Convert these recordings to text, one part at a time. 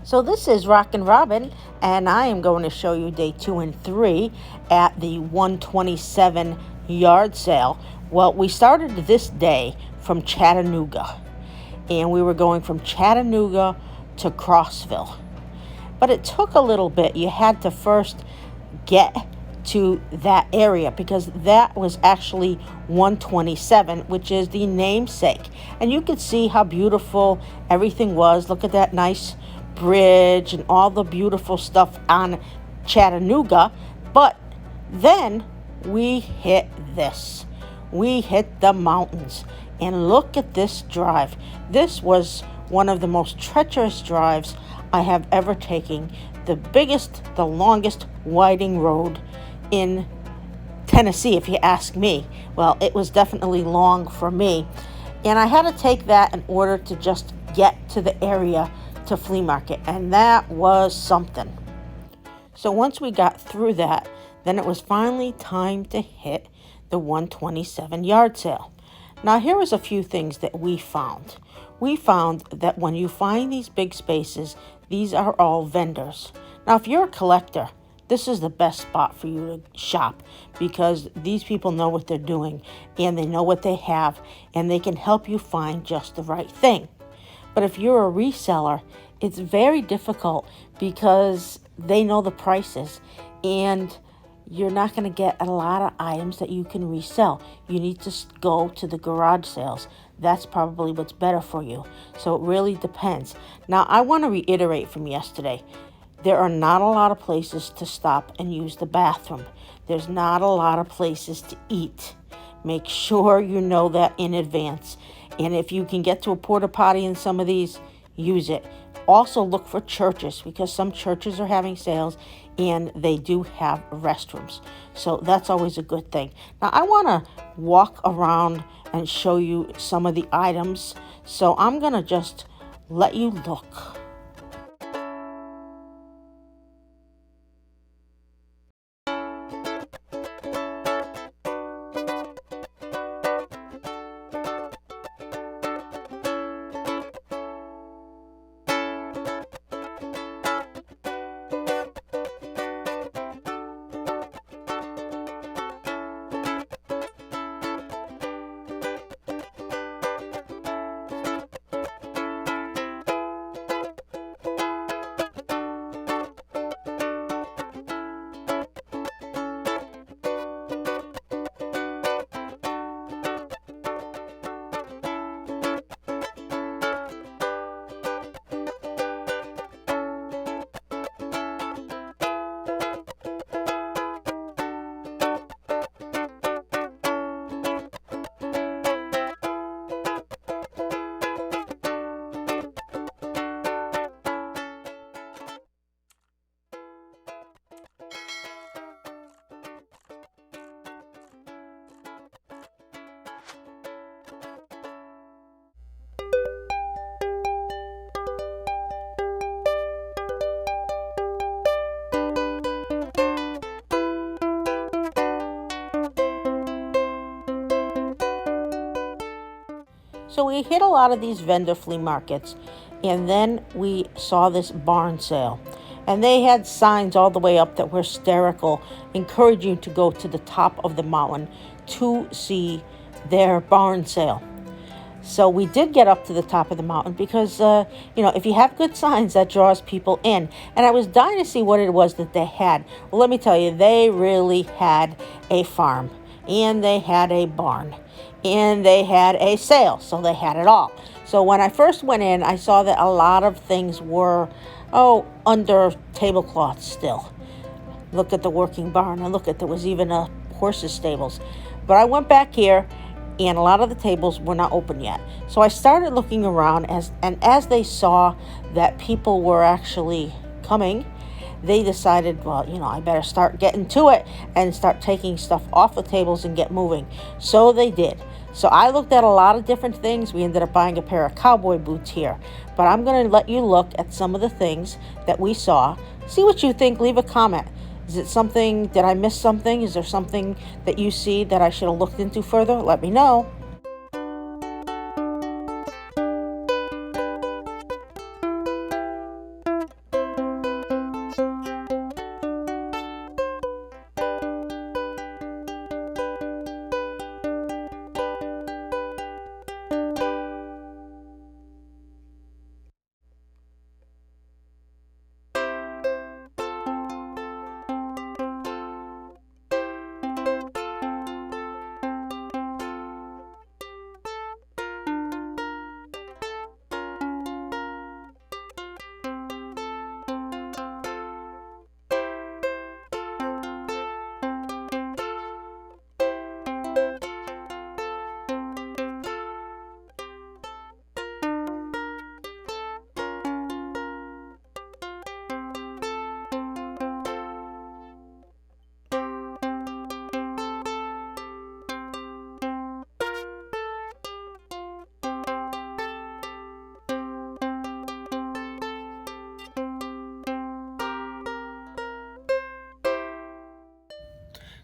So this is RockinRobin, and I am going to show you day 2 and 3 at the 127 yard sale. Well, we started this day from Chattanooga, and we were going from Chattanooga to Crossville. But it took a little bit. You had to first get to that area because that was actually 127, which is the namesake. And you could see how beautiful everything was. Look at that nice bridge and all the beautiful stuff on Chattanooga. But then we hit this. We hit the mountains. And look at this drive. This was one of the most treacherous drives I have ever taken. The biggest, the longest winding road in Tennessee, if you ask me. Well, it was definitely long for me. And I had to take that in order to just get to the area to flea market. And that was something. So once we got through that, then it was finally time to hit the 127 yard sale. Now, here was a few things that we found. We found that when you find these big spaces, these are all vendors. Now, if you're a collector, this is the best spot for you to shop because these people know what they're doing and they know what they have and they can help you find just the right thing. But if you're a reseller, it's very difficult because they know the prices and you're not going to get a lot of items that you can resell. You need to go to the garage sales. That's probably what's better for you. So it really depends. Now, I want to reiterate from yesterday. There are not a lot of places to stop and use the bathroom. There's not a lot of places to eat. Make sure you know that in advance. And if you can get to a porta potty in some of these, use it. Also look for churches because some churches are having sales and they do have restrooms. So that's always a good thing. Now I want to walk around and show you some of the items. So I'm going to just let you look. So we hit a lot of these vendor flea markets, and then we saw this barn sale. And they had signs all the way up that were hysterical, encouraging you to go to the top of the mountain to see their barn sale. So we did get up to the top of the mountain because, if you have good signs, that draws people in. And I was dying to see what it was that they had. Well, let me tell you, they really had a farm, and they had a barn, and they had a sale. So they had it all. So when I first went in, I saw that a lot of things were, under tablecloths still. Look at the working barn, and look at, there was even a horse's stables. But I went back here, and a lot of the tables were not open yet. So I started looking around, as they saw that people were actually coming, they decided, well, I better start getting to it and start taking stuff off the tables and get moving. So they did. So I looked at a lot of different things. We ended up buying a pair of cowboy boots here. But I'm going to let you look at some of the things that we saw. See what you think. Leave a comment. Is it something, did I miss something? Is there something that you see that I should have looked into further? Let me know.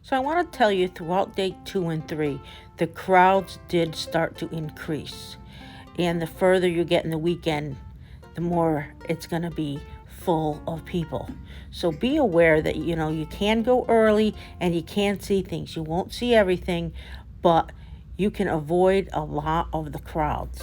So I want to tell you, throughout day 2 and 3, the crowds did start to increase. And the further you get in the weekend, the more it's going to be full of people. So be aware that, you can go early and you can see things. You won't see everything, but you can avoid a lot of the crowds.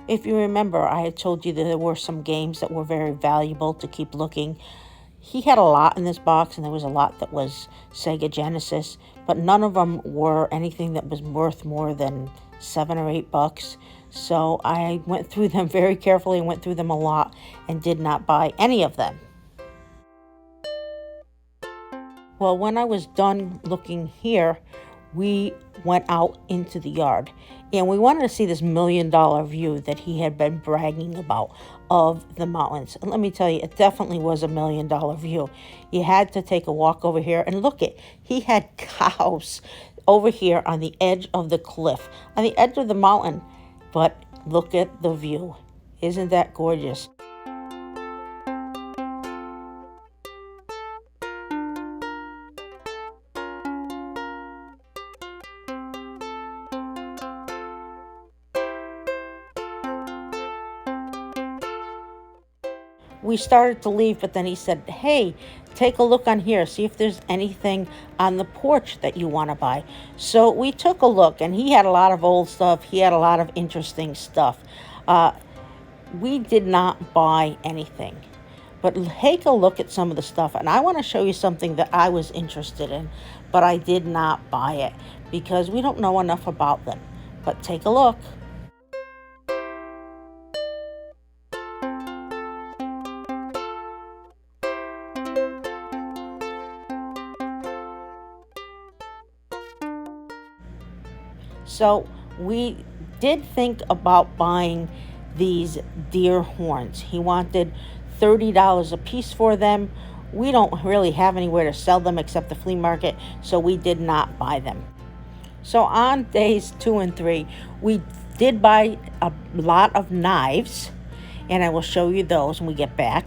If you remember, I had told you that there were some games that were very valuable to keep looking. He had a lot in this box, and there was a lot that was Sega Genesis, but none of them were anything that was worth more than $7 or $8. So I went through them very carefully and went through them a lot and did not buy any of them. Well, when I was done looking here, we went out into the yard and we wanted to see this $1 million view that he had been bragging about of the mountains. And let me tell you, it definitely was $1 million view. You had to take a walk over here and look it. He had cows over here on the edge of the cliff, on the edge of the mountain. But look at the view. Isn't that gorgeous? We started to leave, but then he said, hey, take a look on here. See if there's anything on the porch that you want to buy. So we took a look, and he had a lot of old stuff. He had a lot of interesting stuff. We did not buy anything. But take a look at some of the stuff. And I want to show you something that I was interested in, but I did not buy it because we don't know enough about them. But take a look. So we did think about buying these deer horns. He wanted $30 a piece for them. We don't really have anywhere to sell them except the flea market, so we did not buy them. So on days 2 and 3, we did buy a lot of knives, and I will show you those when we get back.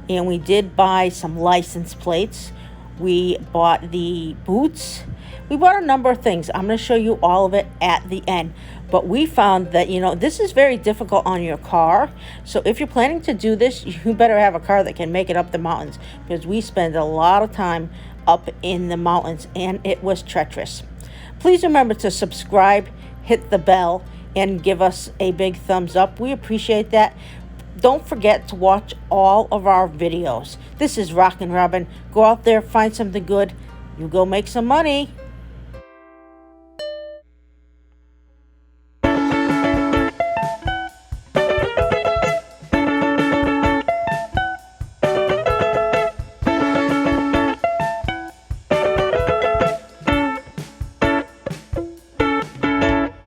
And we did buy some license plates. We bought the boots. We bought a number of things. I'm going to show you all of it at the end. But we found that, this is very difficult on your car. So if you're planning to do this, you better have a car that can make it up the mountains, because we spend a lot of time up in the mountains and it was treacherous. Please remember to subscribe, hit the bell, and give us a big thumbs up. We appreciate that. Don't forget to watch all of our videos. This is RockinRobin. Go out there, find something good. You go make some money.